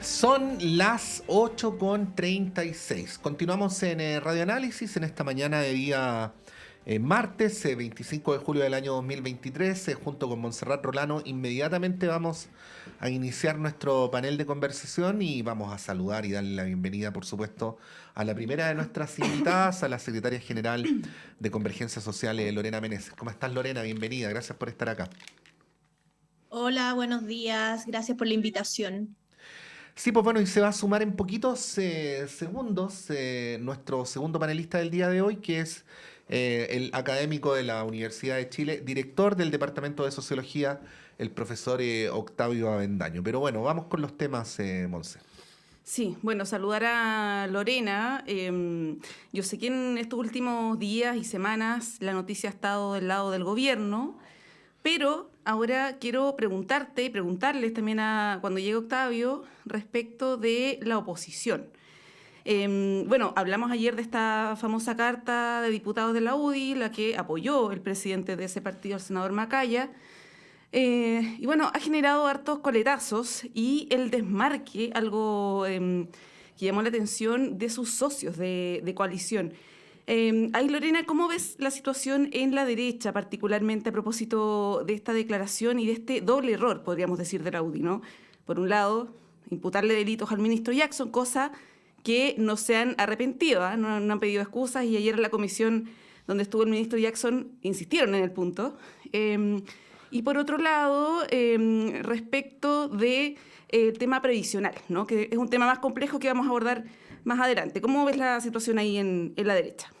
Son las 8:36. Continuamos en Radio Análisis en esta mañana de día martes 25 de julio del año 2023. Junto con Montserrat Rolano, inmediatamente vamos a iniciar nuestro panel de conversación y vamos a saludar y darle la bienvenida, por supuesto, a la primera de nuestras invitadas, a la secretaria general de Convergencia Social, Lorena Meneses. ¿Cómo estás, Lorena? Bienvenida. Gracias por estar acá. Hola, buenos días. Gracias por la invitación. Sí, pues bueno, y se va a sumar en poquitos segundos nuestro segundo panelista del día de hoy, que es el académico de la Universidad de Chile, director del Departamento de Sociología, el profesor Octavio Avendaño. Pero bueno, vamos con los temas, Monse. Sí, bueno, saludar a Lorena. Yo sé que en estos últimos días y semanas la noticia ha estado del lado del gobierno, pero ahora quiero preguntarte y preguntarles también cuando llegue Octavio respecto de la oposición. Bueno, hablamos ayer de esta famosa carta de diputados de la UDI, la que apoyó el presidente de ese partido, el senador Macaya. Y bueno, ha generado hartos coletazos y el desmarque, algo que llamó la atención de sus socios de coalición. Ahí, Lorena, ¿cómo ves la situación en la derecha, particularmente a propósito de esta declaración y de este doble error, podríamos decir, de la UDI, ¿no? Por un lado, imputarle delitos al ministro Jackson, cosa que no se han arrepentido, ¿eh? No han pedido excusas, y ayer en la comisión donde estuvo el ministro Jackson insistieron en el punto. Y por otro lado, respecto del tema previsional, ¿no? Que es un tema más complejo que vamos a abordar más adelante. ¿Cómo ves la situación ahí en la derecha?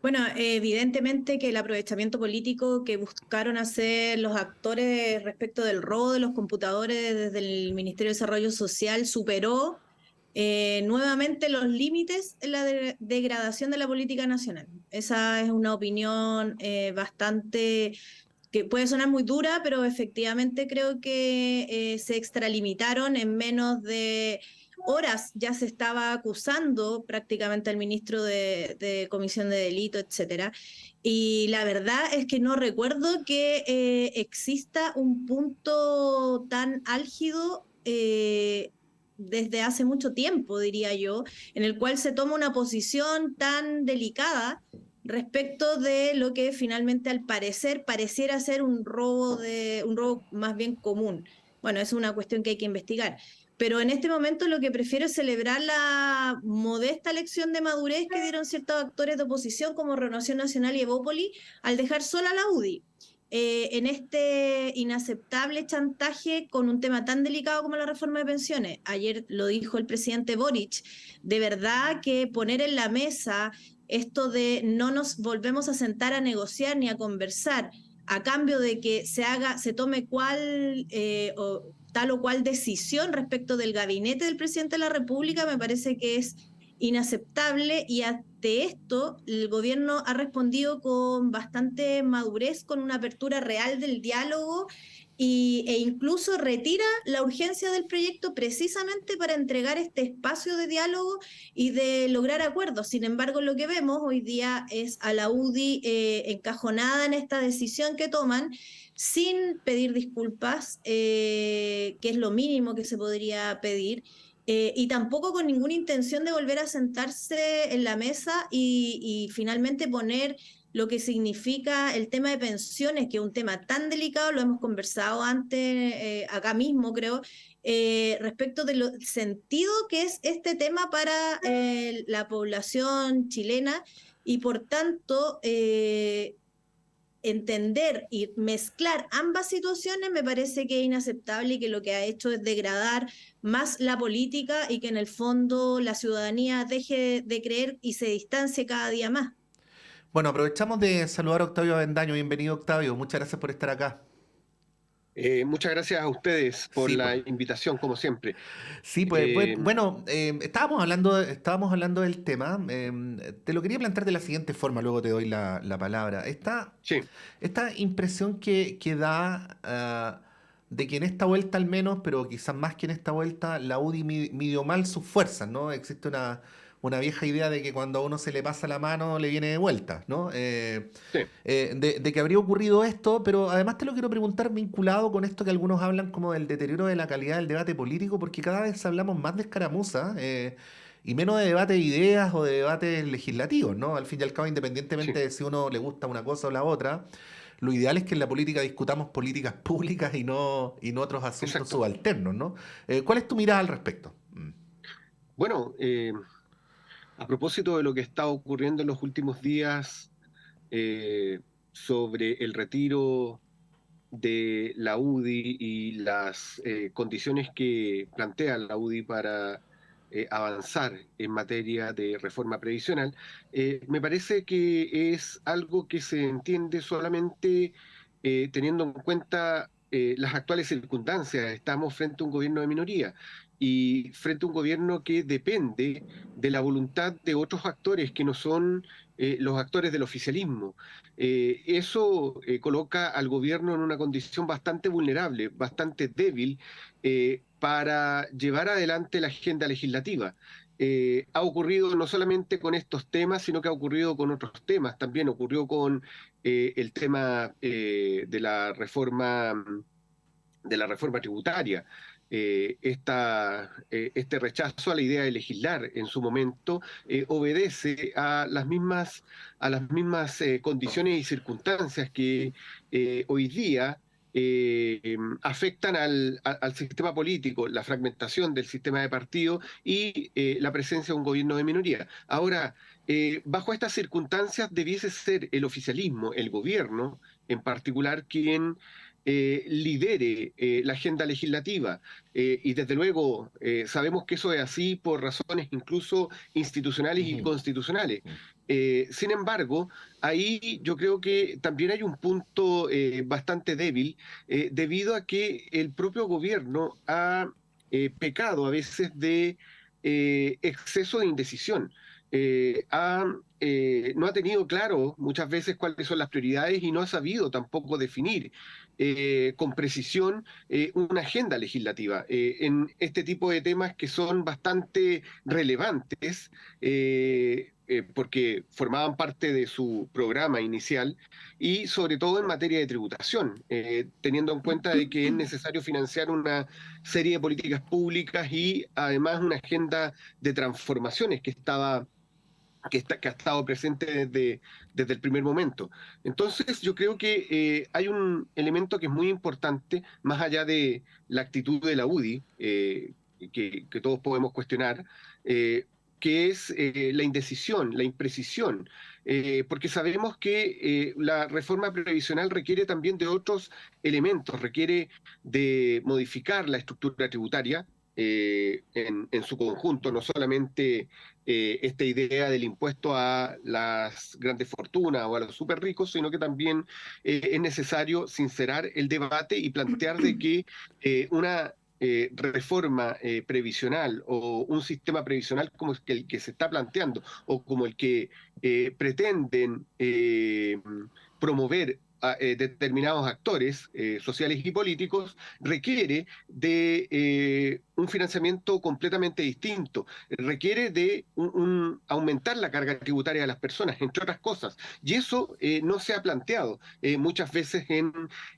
Bueno, evidentemente que el aprovechamiento político que buscaron hacer los actores respecto del robo de los computadores desde el Ministerio de Desarrollo Social superó nuevamente los límites en la degradación de la política nacional. Esa es una opinión bastante que puede sonar muy dura, pero efectivamente creo que se extralimitaron en menos de horas. Ya se estaba acusando prácticamente al ministro de comisión de delito, etcétera. Y la verdad es que no recuerdo que exista un punto tan álgido desde hace mucho tiempo, diría yo, en el cual se toma una posición tan delicada respecto de lo que finalmente al parecer pareciera ser un robo más bien común. Bueno, es una cuestión que hay que investigar. Pero en este momento lo que prefiero es celebrar la modesta lección de madurez que dieron ciertos actores de oposición como Renovación Nacional y Evópoli al dejar sola a la UDI. En este inaceptable chantaje con un tema tan delicado como la reforma de pensiones. Ayer lo dijo el presidente Boric, de verdad que poner en la mesa esto de no nos volvemos a sentar a negociar ni a conversar a cambio de que se tome tal o cual decisión respecto del gabinete del presidente de la República, me parece que es inaceptable, y ante esto el gobierno ha respondido con bastante madurez, con una apertura real del diálogo e incluso retira la urgencia del proyecto precisamente para entregar este espacio de diálogo y de lograr acuerdos. Sin embargo, lo que vemos hoy día es a la UDI encajonada en esta decisión que toman sin pedir disculpas, que es lo mínimo que se podría pedir, y tampoco con ninguna intención de volver a sentarse en la mesa y finalmente poner lo que significa el tema de pensiones, que es un tema tan delicado, lo hemos conversado antes, acá mismo creo, respecto del sentido que es este tema para la población chilena, y por tanto entender y mezclar ambas situaciones me parece que es inaceptable, y que lo que ha hecho es degradar más la política y que en el fondo la ciudadanía deje de creer y se distancie cada día más. Bueno, aprovechamos de saludar a Octavio Avendaño. Bienvenido, Octavio. Muchas gracias por estar acá. Muchas gracias a ustedes por Sí, la pues. invitación, como siempre. Sí, pues Eh, bueno, estábamos hablando del tema. Te lo quería plantear de la siguiente forma, luego te doy la palabra. sí, Esta impresión que da de que en esta vuelta al menos, pero quizás más que en esta vuelta, la UDI midió mal sus fuerzas, ¿no? Existe una vieja idea de que cuando a uno se le pasa la mano le viene de vuelta, ¿no? Sí, De que habría ocurrido esto, pero además te lo quiero preguntar vinculado con esto que algunos hablan como del deterioro de la calidad del debate político, porque cada vez hablamos más de escaramuzas y menos de debate de ideas o de debates legislativos, ¿no? Al fin y al cabo, independientemente sí, de si uno le gusta una cosa o la otra, lo ideal es que en la política discutamos políticas públicas y no otros asuntos exacto. subalternos, ¿no? ¿Cuál es tu mirada al respecto? Bueno, a propósito de lo que está ocurriendo en los últimos días sobre el retiro de la UDI y las condiciones que plantea la UDI para avanzar en materia de reforma previsional, me parece que es algo que se entiende solamente teniendo en cuenta las actuales circunstancias. Estamos frente a un gobierno de minoría y frente a un gobierno que depende de la voluntad de otros actores que no son los actores del oficialismo. Eso coloca al gobierno en una condición bastante vulnerable, bastante débil para llevar adelante la agenda legislativa. Ha ocurrido no solamente con estos temas, sino que ha ocurrido con otros temas. También ocurrió con el tema de la reforma tributaria. Este rechazo a la idea de legislar en su momento obedece a las mismas condiciones y circunstancias que hoy día afectan al sistema político, la fragmentación del sistema de partido y la presencia de un gobierno de minoría. Ahora, bajo estas circunstancias debiese ser el oficialismo, el gobierno en particular, quien lidere la agenda legislativa. Y desde luego sabemos que eso es así por razones incluso institucionales y Ujú. constitucionales. Sin embargo, ahí yo creo que también hay un punto bastante débil debido a que el propio gobierno ha pecado a veces de exceso de indecisión. No ha tenido claro muchas veces cuáles son las prioridades y no ha sabido tampoco definir con precisión una agenda legislativa en este tipo de temas que son bastante relevantes porque formaban parte de su programa inicial y sobre todo en materia de tributación, teniendo en cuenta de que es necesario financiar una serie de políticas públicas y además una agenda de transformaciones que ha estado presente desde el primer momento. Entonces, yo creo que hay un elemento que es muy importante, más allá de la actitud de la UDI, que todos podemos cuestionar, que es la indecisión, la imprecisión, porque sabemos que la reforma previsional requiere también de otros elementos, requiere de modificar la estructura tributaria, en su conjunto, no solamente esta idea del impuesto a las grandes fortunas o a los súper ricos, sino que también es necesario sincerar el debate y plantear de que una reforma previsional o un sistema previsional como el que se está planteando o como el que pretenden promover a determinados actores sociales y políticos requiere de un financiamiento completamente distinto, requiere de aumentar la carga tributaria de las personas, entre otras cosas. Y eso no se ha planteado muchas veces en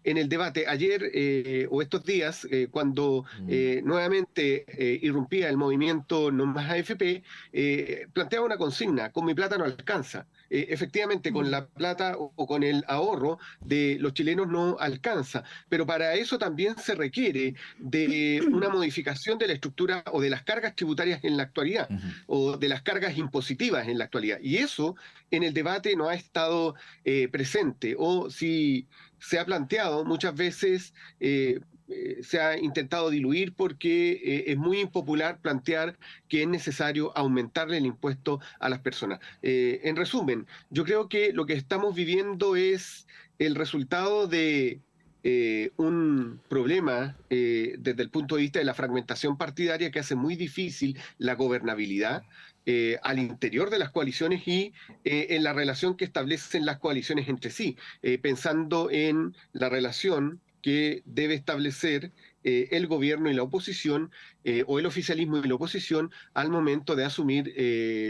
el debate. Ayer o estos días, cuando nuevamente irrumpía el movimiento No Más AFP, planteaba una consigna: con mi plata no alcanza. Efectivamente, con la plata o con el ahorro de los chilenos no alcanza, pero para eso también se requiere de una modificación de la estructura o de las cargas tributarias en la actualidad, Ujú. o de las cargas impositivas en la actualidad. Y eso en el debate no ha estado presente, o si se ha planteado muchas veces, se ha intentado diluir porque es muy impopular plantear que es necesario aumentarle el impuesto a las personas. En resumen, yo creo que lo que estamos viviendo es el resultado de un problema desde el punto de vista de la fragmentación partidaria que hace muy difícil la gobernabilidad al interior de las coaliciones y en la relación que establecen las coaliciones entre sí, pensando en la relación que debe establecer el gobierno y la oposición, o el oficialismo y la oposición, al momento de asumir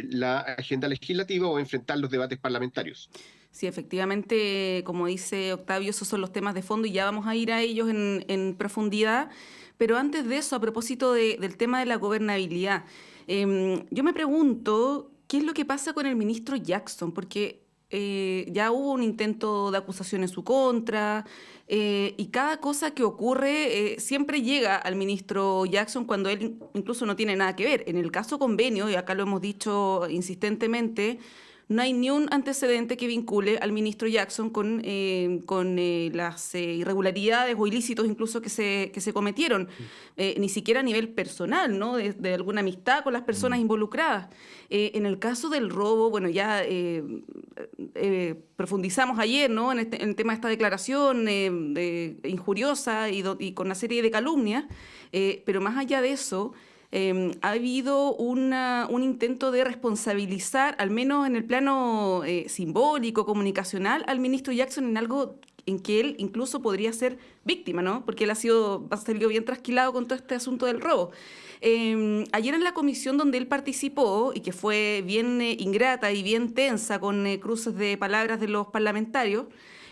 la agenda legislativa o enfrentar los debates parlamentarios. Sí, efectivamente, como dice Octavio, esos son los temas de fondo y ya vamos a ir a ellos en profundidad. Pero antes de eso, a propósito del tema de la gobernabilidad, yo me pregunto qué es lo que pasa con el ministro Jackson, porque ya hubo un intento de acusación en su contra, y cada cosa que ocurre siempre llega al ministro Jackson cuando él incluso no tiene nada que ver. En el caso convenio, y acá lo hemos dicho insistentemente, no hay ni un antecedente que vincule al ministro Jackson con las irregularidades o ilícitos incluso que se cometieron, ni siquiera a nivel personal, ¿no? De alguna amistad con las personas involucradas. En el caso del robo, bueno, ya profundizamos ayer, ¿no? En el tema de esta declaración injuriosa y con una serie de calumnias, pero más allá de eso, ha habido un intento de responsabilizar, al menos en el plano simbólico, comunicacional, al ministro Jackson en algo en que él incluso podría ser víctima, ¿no? Porque él ha salido bien trasquilado con todo este asunto del robo. Ayer en la comisión donde él participó, y que fue bien ingrata y bien tensa con cruces de palabras de los parlamentarios,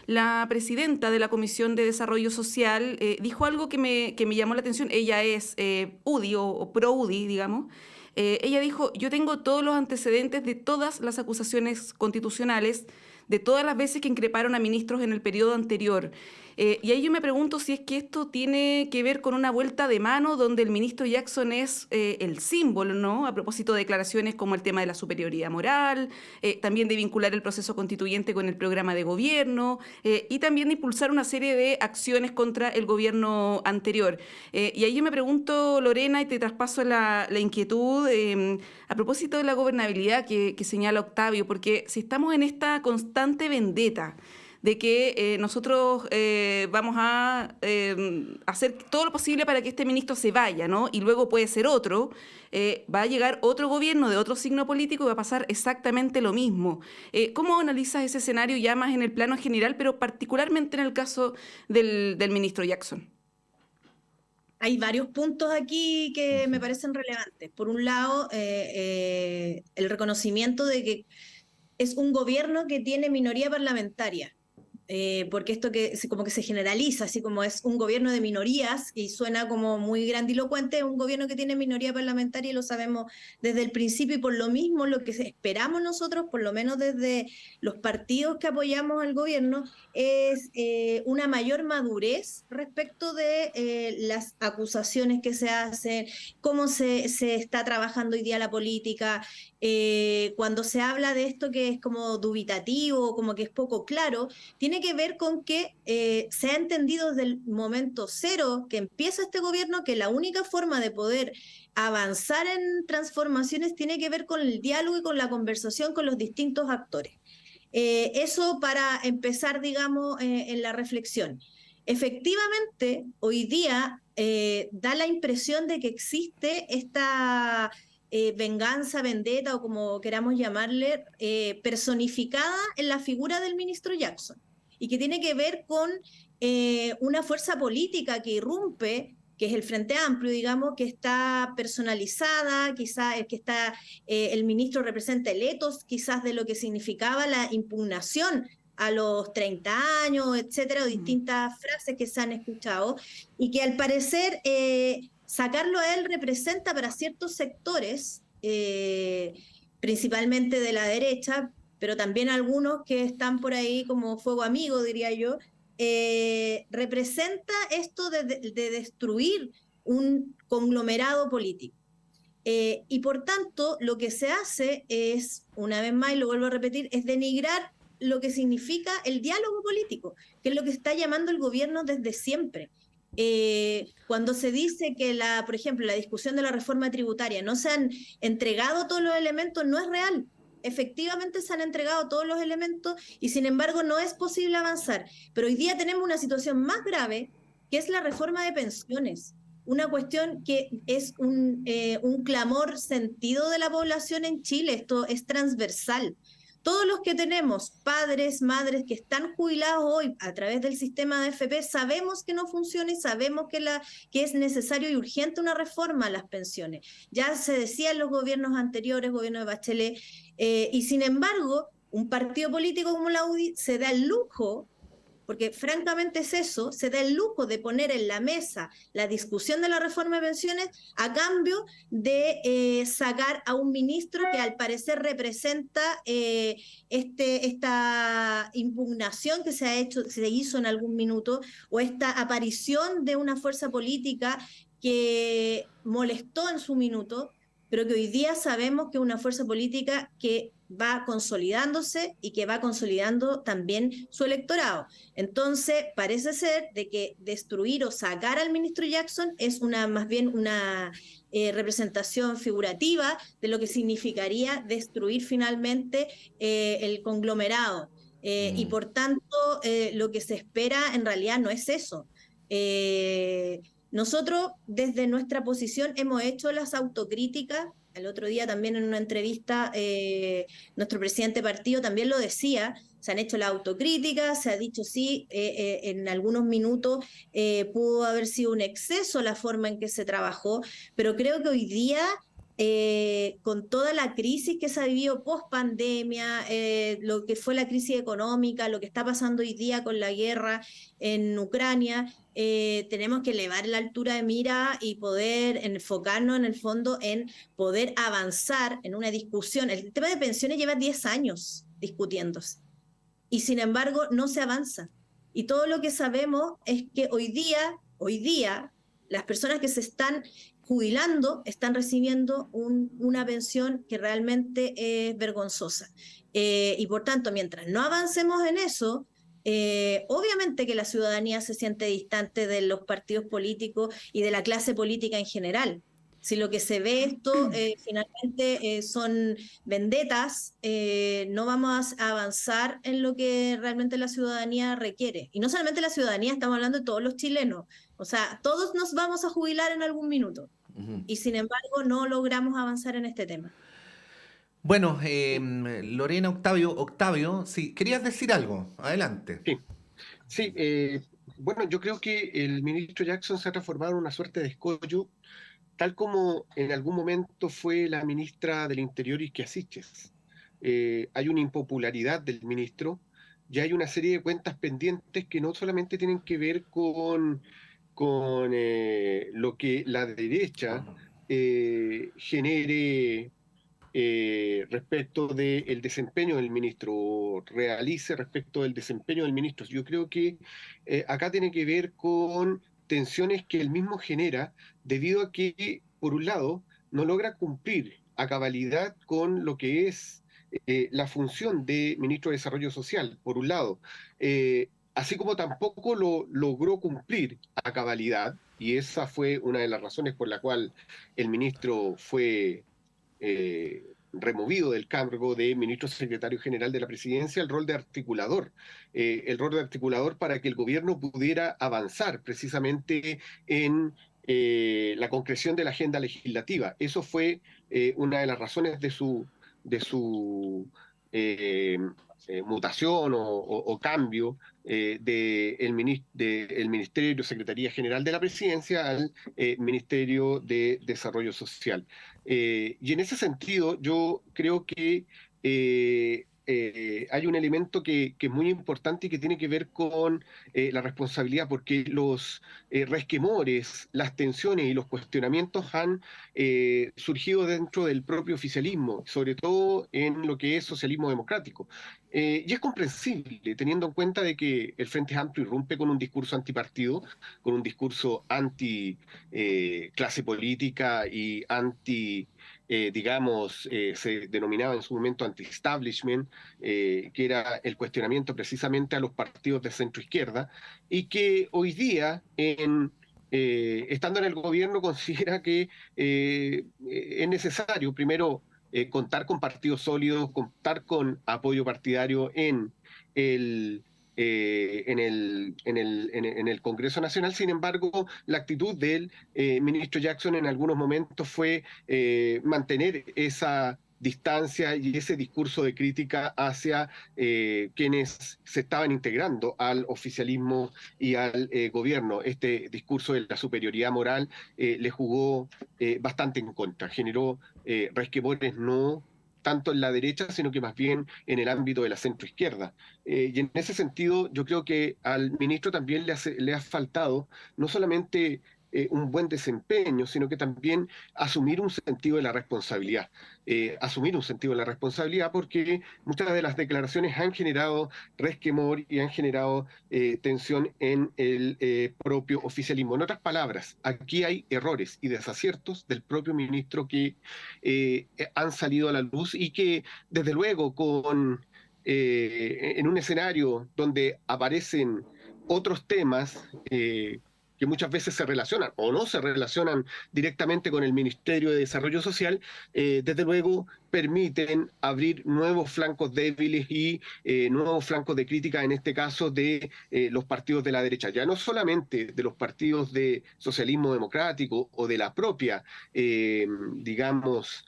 la presidenta de la Comisión de Desarrollo Social dijo algo que me llamó la atención. Ella es UDI o pro-UDI, digamos. Ella dijo, yo tengo todos los antecedentes de todas las acusaciones constitucionales, de todas las veces que increparon a ministros en el periodo anterior. Y ahí yo me pregunto si es que esto tiene que ver con una vuelta de mano donde el ministro Jackson es el símbolo, ¿no? A propósito de declaraciones como el tema de la superioridad moral, también de vincular el proceso constituyente con el programa de gobierno, y también de impulsar una serie de acciones contra el gobierno anterior. Y ahí yo me pregunto, Lorena, y te traspaso la inquietud, a propósito de la gobernabilidad que señala Octavio, porque si estamos en esta constante vendetta de que nosotros vamos a hacer todo lo posible para que este ministro se vaya, ¿no? Y luego puede ser otro, va a llegar otro gobierno de otro signo político y va a pasar exactamente lo mismo. ¿Cómo analizas ese escenario ya más en el plano general, pero particularmente en el caso del ministro Jackson? Hay varios puntos aquí que me parecen relevantes. Por un lado, el reconocimiento de que es un gobierno que tiene minoría parlamentaria. Porque esto como que se generaliza, así como es un gobierno de minorías y suena como muy grandilocuente, es un gobierno que tiene minoría parlamentaria y lo sabemos desde el principio, y por lo mismo lo que esperamos nosotros, por lo menos desde los partidos que apoyamos al gobierno, es una mayor madurez respecto de las acusaciones que se hacen, cómo se está trabajando hoy día la política. Cuando se habla de esto que es como dubitativo, como que es poco claro, tiene que ver con que se ha entendido desde el momento cero que empieza este gobierno que la única forma de poder avanzar en transformaciones tiene que ver con el diálogo y con la conversación con los distintos actores. Eso para empezar, digamos, en la reflexión. Efectivamente, hoy día da la impresión de que existe esta venganza, vendetta o como queramos llamarle, personificada en la figura del ministro Jackson, y que tiene que ver con una fuerza política que irrumpe, que es el Frente Amplio, digamos, que está personalizada, quizás el ministro representa el etos, quizás de lo que significaba la impugnación a los 30 años, etcétera, o distintas frases que se han escuchado, y que al parecer sacarlo a él representa para ciertos sectores, principalmente de la derecha, pero también algunos que están por ahí como fuego amigo, diría yo, representa esto de destruir un conglomerado político. Y por tanto, lo que se hace es, una vez más, y lo vuelvo a repetir, es denigrar lo que significa el diálogo político, que es lo que está llamando el gobierno desde siempre. Cuando se dice que, por ejemplo, la discusión de la reforma tributaria no se han entregado todos los elementos, no es real. Efectivamente se han entregado todos los elementos y sin embargo no es posible avanzar. Pero hoy día tenemos una situación más grave, que es la reforma de pensiones. Una cuestión que es un clamor sentido de la población en Chile. Esto es transversal. todos los que tenemos padres, madres que están jubilados hoy a través del sistema de AFP, sabemos que no funciona y sabemos que es necesario y urgente una reforma a las pensiones. Ya se decía en los gobiernos anteriores, gobierno de Bachelet, y sin embargo, un partido político como la UDI se da el lujo, porque francamente es eso, se da el lujo de poner en la mesa la discusión de la reforma de pensiones a cambio de sacar a un ministro que al parecer representa esta impugnación que se hizo en algún minuto, o esta aparición de una fuerza política que molestó en su minuto, pero que hoy día sabemos que es una fuerza política que va consolidándose y que va consolidando también su electorado. Entonces, parece ser de que destruir o sacar al ministro Jackson es más bien una representación figurativa de lo que significaría destruir finalmente el conglomerado. Y por tanto, lo que se espera en realidad no es eso. Nosotros, desde nuestra posición, hemos hecho las autocríticas. El otro día también en una entrevista, nuestro presidente de partido también lo decía, se han hecho las autocríticas, se ha dicho sí, en algunos minutos pudo haber sido un exceso la forma en que se trabajó, pero creo que hoy día, con toda la crisis que se ha vivido post pandemia, lo que fue la crisis económica, lo que está pasando hoy día con la guerra en Ucrania, tenemos que elevar la altura de mira y poder enfocarnos en el fondo en poder avanzar en una discusión. El tema de pensiones lleva 10 años discutiéndose y sin embargo no se avanza. Y todo lo que sabemos es que hoy día las personas que se están jubilando están recibiendo una pensión que realmente es vergonzosa. Y por tanto, mientras no avancemos en eso, obviamente que la ciudadanía se siente distante de los partidos políticos y de la clase política en general. Si lo que se ve esto finalmente son vendetas, no vamos a avanzar en lo que realmente la ciudadanía requiere. Y no solamente la ciudadanía, estamos hablando de todos los chilenos. O sea, todos nos vamos a jubilar en algún minuto. Y sin embargo no logramos avanzar en este tema. Bueno, Lorena, Octavio, sí, querías decir algo, adelante. Sí, bueno, yo creo que el ministro Jackson se ha transformado en una suerte de escollo, tal como en algún momento fue la ministra del Interior, Isquia Siches. Hay una impopularidad del ministro, y hay una serie de cuentas pendientes que no solamente tienen que ver con lo que la derecha genere respecto del desempeño del ministro, o realice respecto del desempeño del ministro. Yo creo que acá tiene que ver con tensiones que él mismo genera debido a que, por un lado, no logra cumplir a cabalidad con lo que es la función de ministro de Desarrollo Social, por un lado, así como tampoco lo logró cumplir a cabalidad, y esa fue una de las razones por la cual el ministro fue removido del cargo de ministro secretario general de la presidencia, el rol de articulador para que el gobierno pudiera avanzar precisamente en la concreción de la agenda legislativa. Eso fue una de las razones de su mutación o cambio del Ministerio Secretaría General de la Presidencia al Ministerio de Desarrollo Social. Y en ese sentido, yo creo que hay un elemento que es muy importante y que tiene que ver con la responsabilidad, porque los resquemores, las tensiones y los cuestionamientos han surgido dentro del propio oficialismo, sobre todo en lo que es socialismo democrático. Y es comprensible, teniendo en cuenta de que el Frente Amplio irrumpe con un discurso antipartido, con un discurso anti clase política y anti, se denominaba en su momento anti-establishment, que era el cuestionamiento precisamente a los partidos de centro-izquierda, y que hoy día, estando en el gobierno, considera que es necesario, primero, contar con partidos sólidos, contar con apoyo partidario en el Congreso Nacional. Sin embargo, la actitud del ministro Jackson en algunos momentos fue mantener esa distancia y ese discurso de crítica hacia quienes se estaban integrando al oficialismo y al gobierno. Este discurso de la superioridad moral le jugó bastante en contra, generó resquemores no tanto en la derecha, sino que más bien en el ámbito de la centroizquierda. Y en ese sentido, yo creo que al ministro también le ha faltado no solamente un buen desempeño, sino que también asumir un sentido de la responsabilidad. Asumir un sentido de la responsabilidad porque muchas de las declaraciones han generado resquemor y han generado tensión en el propio oficialismo. En otras palabras, aquí hay errores y desaciertos del propio ministro que han salido a la luz y que desde luego en un escenario donde aparecen otros temas que muchas veces se relacionan o no se relacionan directamente con el Ministerio de Desarrollo Social, desde luego permiten abrir nuevos flancos débiles y nuevos flancos de crítica, en este caso de los partidos de la derecha, ya no solamente de los partidos de socialismo democrático o de la propia, digamos,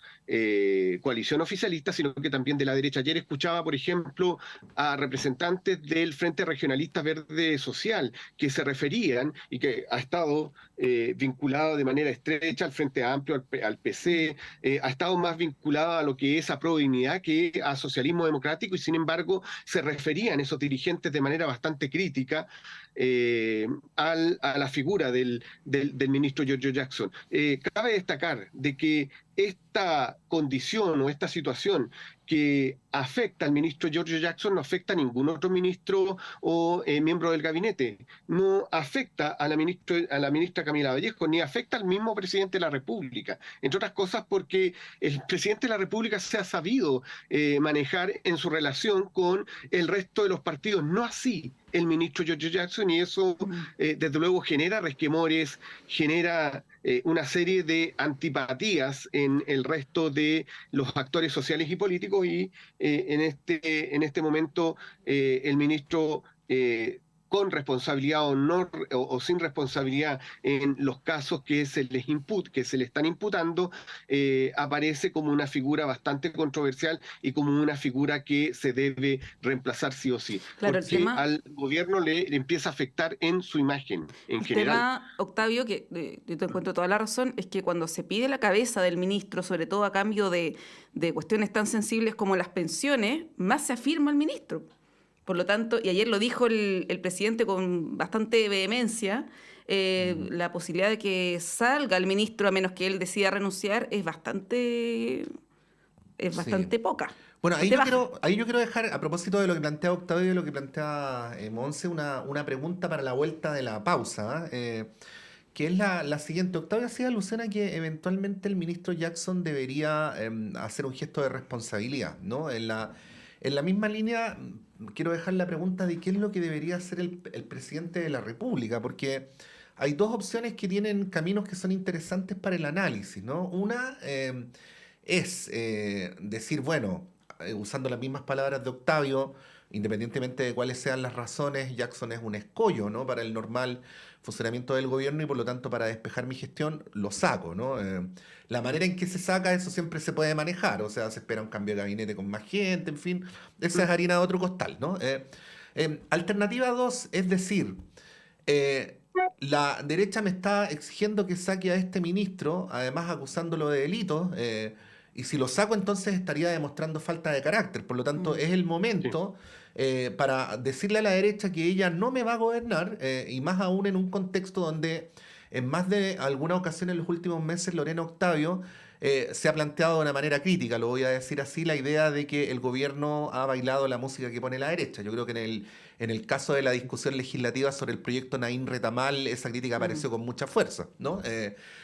coalición oficialista, sino que también de la derecha. Ayer escuchaba, por ejemplo, a representantes del Frente Regionalista Verde Social que se referían y que ha estado vinculado de manera estrecha al Frente Amplio, al PC, ha estado más vinculado a lo que es a Prodignidad que a socialismo democrático, y sin embargo se referían esos dirigentes de manera bastante crítica a la figura del ministro Giorgio Jackson. Cabe destacar de que esta condición o esta situación que afecta al ministro Giorgio Jackson no afecta a ningún otro ministro o miembro del gabinete, no afecta a la ministra Camila Vallejo, ni afecta al mismo presidente de la República, entre otras cosas porque el presidente de la República se ha sabido manejar en su relación con el resto de los partidos, no así el ministro Giorgio Jackson, y eso desde luego genera resquemores, genera una serie de antipatías en el resto de los actores sociales y políticos, y en este momento el ministro con responsabilidad o no o sin responsabilidad en los casos que se le están imputando, aparece como una figura bastante controversial y como una figura que se debe reemplazar sí o sí. Claro, porque al gobierno le empieza a afectar en su imagen en general. El tema, Octavio, que yo te encuentro toda la razón, es que cuando se pide la cabeza del ministro, sobre todo a cambio de cuestiones tan sensibles como las pensiones, más se afirma el ministro. Por lo tanto, y ayer lo dijo el presidente con bastante vehemencia, la posibilidad de que salga el ministro, a menos que él decida renunciar, es bastante poca. Bueno, ahí yo quiero dejar, a propósito de lo que plantea Octavio y de lo que plantea Monse, una pregunta para la vuelta de la pausa, que es la siguiente. Octavio hacía alusión a que eventualmente el ministro Jackson debería hacer un gesto de responsabilidad, ¿no? En la misma línea, quiero dejar la pregunta de qué es lo que debería hacer el presidente de la República, porque hay dos opciones que tienen caminos que son interesantes para el análisis, ¿no? Una es decir, bueno, usando las mismas palabras de Octavio, independientemente de cuáles sean las razones, Jackson es un escollo, ¿no?, para el normal funcionamiento del gobierno, y por lo tanto para despejar mi gestión lo saco, ¿no? La manera en que se saca eso siempre se puede manejar, o sea, se espera un cambio de gabinete con más gente, en fin, esa es harina de otro costal, ¿no? Alternativa 2 es decir, la derecha me está exigiendo que saque a este ministro, además acusándolo de delitos, y si lo saco entonces estaría demostrando falta de carácter. Por lo tanto, es el momento para decirle a la derecha que ella no me va a gobernar, y más aún en un contexto donde en más de alguna ocasión en los últimos meses Lorena Octavio se ha planteado de una manera crítica, lo voy a decir así, la idea de que el gobierno ha bailado la música que pone la derecha. Yo creo que en el caso de la discusión legislativa sobre el proyecto Naín Retamal, esa crítica apareció con mucha fuerza, ¿no?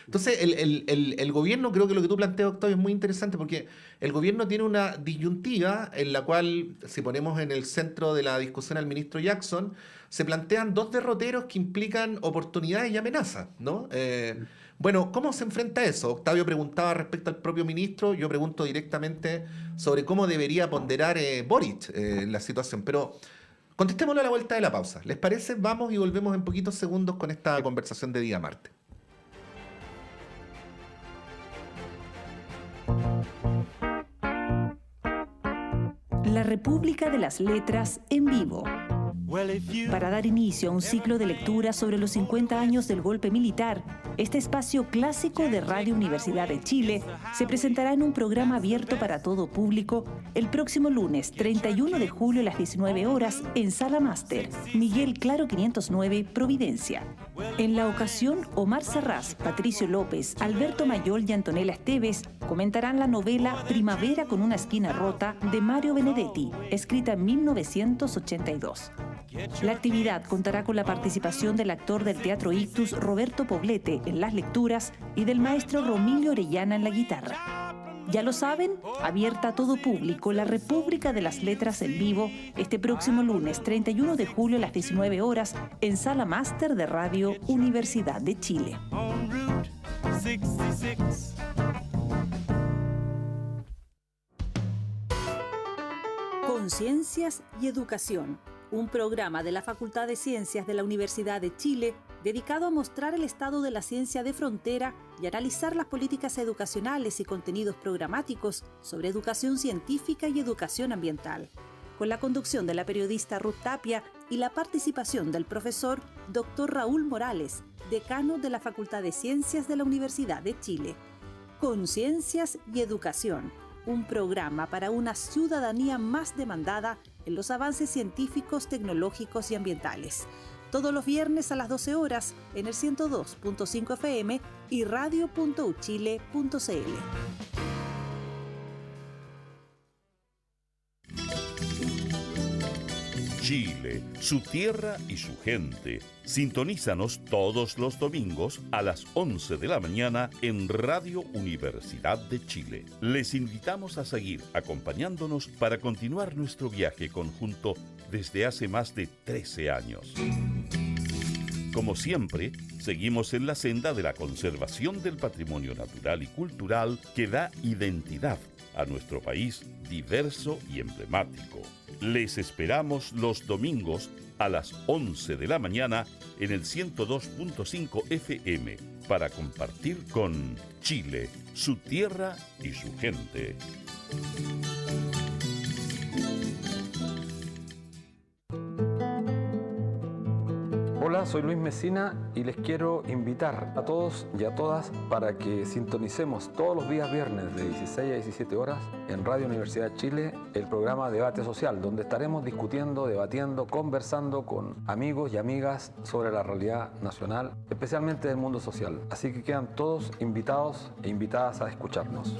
Entonces, el gobierno, creo que lo que tú planteas, Octavio, es muy interesante, porque el gobierno tiene una disyuntiva en la cual, si ponemos en el centro de la discusión al ministro Jackson, se plantean dos derroteros que implican oportunidades y amenazas, ¿no? Bueno, ¿cómo se enfrenta a eso? Octavio preguntaba respecto al propio ministro, yo pregunto directamente sobre cómo debería ponderar Boric la situación, pero contestémoslo a la vuelta de la pausa. ¿Les parece? Vamos y volvemos en poquitos segundos con esta conversación de día martes. República de las Letras en vivo. Para dar inicio a un ciclo de lectura sobre los 50 años del golpe militar, este espacio clásico de Radio Universidad de Chile se presentará en un programa abierto para todo público el próximo lunes 31 de julio a las 19 horas en Sala Máster, Miguel Claro 509, Providencia. En la ocasión, Omar Serrás, Patricio López, Alberto Mayol y Antonella Esteves comentarán la novela Primavera con una esquina rota de Mario Benedetti, escrita en 1982. La actividad contará con la participación del actor del Teatro Ictus Roberto Poblete en las lecturas y del maestro Romilio Orellana en la guitarra. Ya lo saben, abierta a todo público la República de las Letras en vivo este próximo lunes 31 de julio a las 19 horas en Sala Máster de Radio Universidad de Chile. Conciencias y Educación, un programa de la Facultad de Ciencias de la Universidad de Chile dedicado a mostrar el estado de la ciencia de frontera y analizar las políticas educacionales y contenidos programáticos sobre educación científica y educación ambiental, con la conducción de la periodista Ruth Tapia y la participación del profesor Dr. Raúl Morales, decano de la Facultad de Ciencias de la Universidad de Chile. Conciencias y Educación, un programa para una ciudadanía más demandada en los avances científicos, tecnológicos y ambientales. Todos los viernes a las 12 horas en el 102.5 FM y radio.uchile.cl. Chile, su tierra y su gente. Sintonízanos todos los domingos a las 11 de la mañana en Radio Universidad de Chile. Les invitamos a seguir acompañándonos para continuar nuestro viaje conjunto desde hace más de 13 años. Como siempre, seguimos en la senda de la conservación del patrimonio natural y cultural que da identidad a nuestro país diverso y emblemático. Les esperamos los domingos a las 11 de la mañana en el 102.5 FM para compartir con Chile, su tierra y su gente. Hola, soy Luis Mesina y les quiero invitar a todos y a todas para que sintonicemos todos los días viernes de 16 a 17 horas en Radio Universidad de Chile el programa Debate Social, donde estaremos discutiendo, debatiendo, conversando con amigos y amigas sobre la realidad nacional, especialmente del mundo social. Así que quedan todos invitados e invitadas a escucharnos.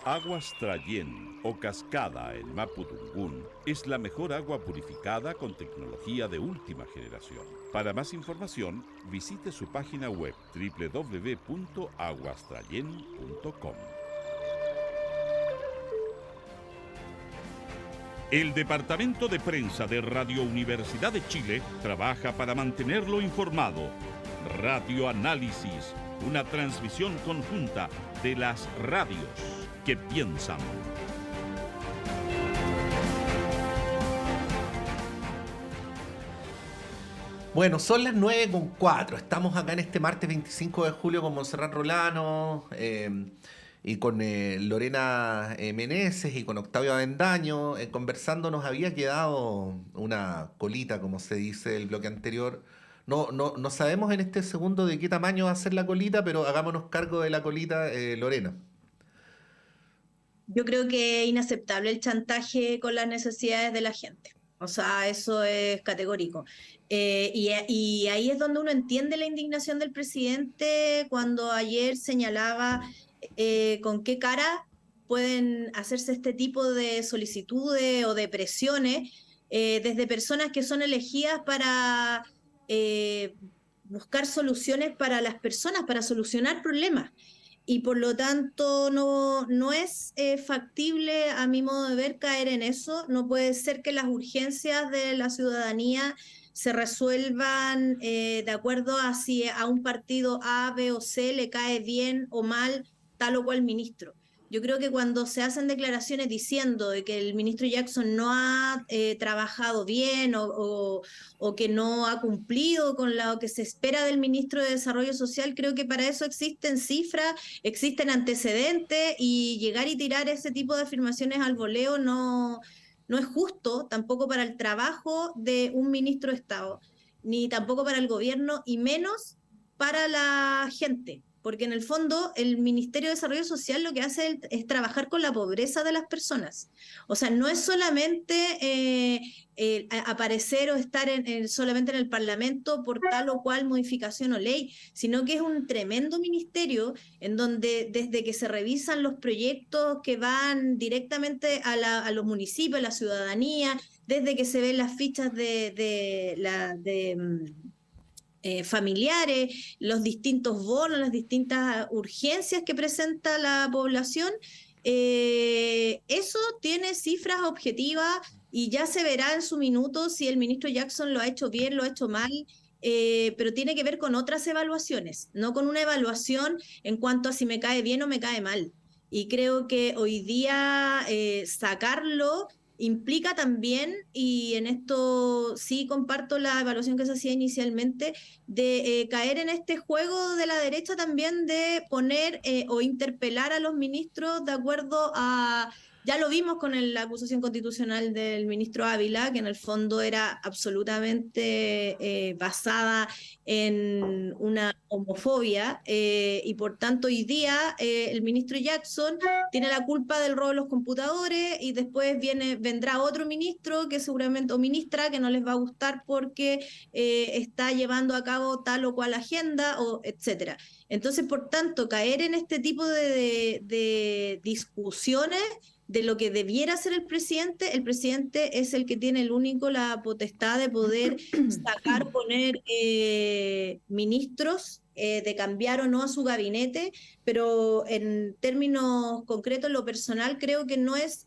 Aguas Trayén o Cascada en Mapudungún es la mejor agua purificada con tecnología de última generación. Para más información, visite su página web www.aguastrayen.com. El Departamento de Prensa de Radio Universidad de Chile trabaja para mantenerlo informado. Radio Análisis, una transmisión conjunta de las radios que piensan. Bueno, son las 9:04. Estamos acá en este martes 25 de julio con Montserrat Rolano y con Lorena Meneses y con Octavio Avendaño. Conversando, nos había quedado una colita, como se dice, del bloque anterior. No sabemos en este segundo de qué tamaño va a ser la colita, pero hagámonos cargo de la colita, Lorena. Yo creo que es inaceptable el chantaje con las necesidades de la gente. O sea, eso es categórico. Y ahí es donde uno entiende la indignación del presidente cuando ayer señalaba con qué cara pueden hacerse este tipo de solicitudes o de presiones desde personas que son elegidas para buscar soluciones para las personas, para solucionar problemas. Y por lo tanto no es factible, a mi modo de ver, caer en eso. No puede ser que las urgencias de la ciudadanía se resuelvan de acuerdo a si a un partido A, B o C le cae bien o mal tal o cual ministro. Yo creo que cuando se hacen declaraciones diciendo de que el ministro Jackson no ha trabajado bien o que no ha cumplido con lo que se espera del ministro de Desarrollo Social, creo que para eso existen cifras, existen antecedentes, y llegar y tirar ese tipo de afirmaciones al voleo no es justo, tampoco para el trabajo de un ministro de Estado, ni tampoco para el gobierno, y menos para la gente. Porque en el fondo el Ministerio de Desarrollo Social lo que hace es trabajar con la pobreza de las personas. O sea, no es solamente aparecer o estar solamente en el Parlamento por tal o cual modificación o ley, sino que es un tremendo ministerio en donde desde que se revisan los proyectos que van directamente a los municipios, a la ciudadanía, desde que se ven las fichas familiares, los distintos bonos, las distintas urgencias que presenta la población, eso tiene cifras objetivas y ya se verá en su minuto si el ministro Jackson lo ha hecho bien, lo ha hecho mal, pero tiene que ver con otras evaluaciones, no con una evaluación en cuanto a si me cae bien o me cae mal. Y creo que hoy día sacarlo implica también, y en esto sí comparto la evaluación que se hacía inicialmente, de caer en este juego de la derecha también de poner o interpelar a los ministros de acuerdo a... Ya lo vimos con la acusación constitucional del ministro Ávila, que en el fondo era absolutamente basada en una homofobia, y por tanto hoy día el ministro Jackson tiene la culpa del robo de los computadores, y después vendrá otro ministro que seguramente, o ministra, que no les va a gustar porque está llevando a cabo tal o cual agenda, o etcétera. Entonces, por tanto, caer en este tipo de discusiones de lo que debiera ser el presidente es el que tiene la potestad de poder sacar, poner ministros, de cambiar o no a su gabinete, pero en términos concretos, en lo personal, creo que no es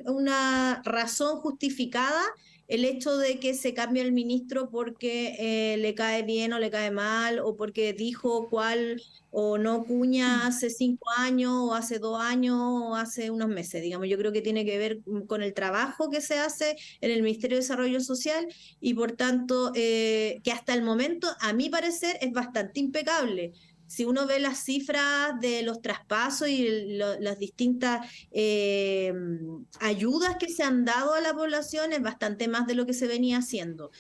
una razón justificada el hecho de que se cambie el ministro porque le cae bien o le cae mal, o porque dijo cuál o no cuña hace 5 años, o hace 2 años, o hace unos meses. Digamos, yo creo que tiene que ver con el trabajo que se hace en el Ministerio de Desarrollo Social, y por tanto, que hasta el momento, a mi parecer, es bastante impecable. Si uno ve las cifras de los traspasos y las distintas ayudas que se han dado a la población, es bastante más de lo que se venía haciendo.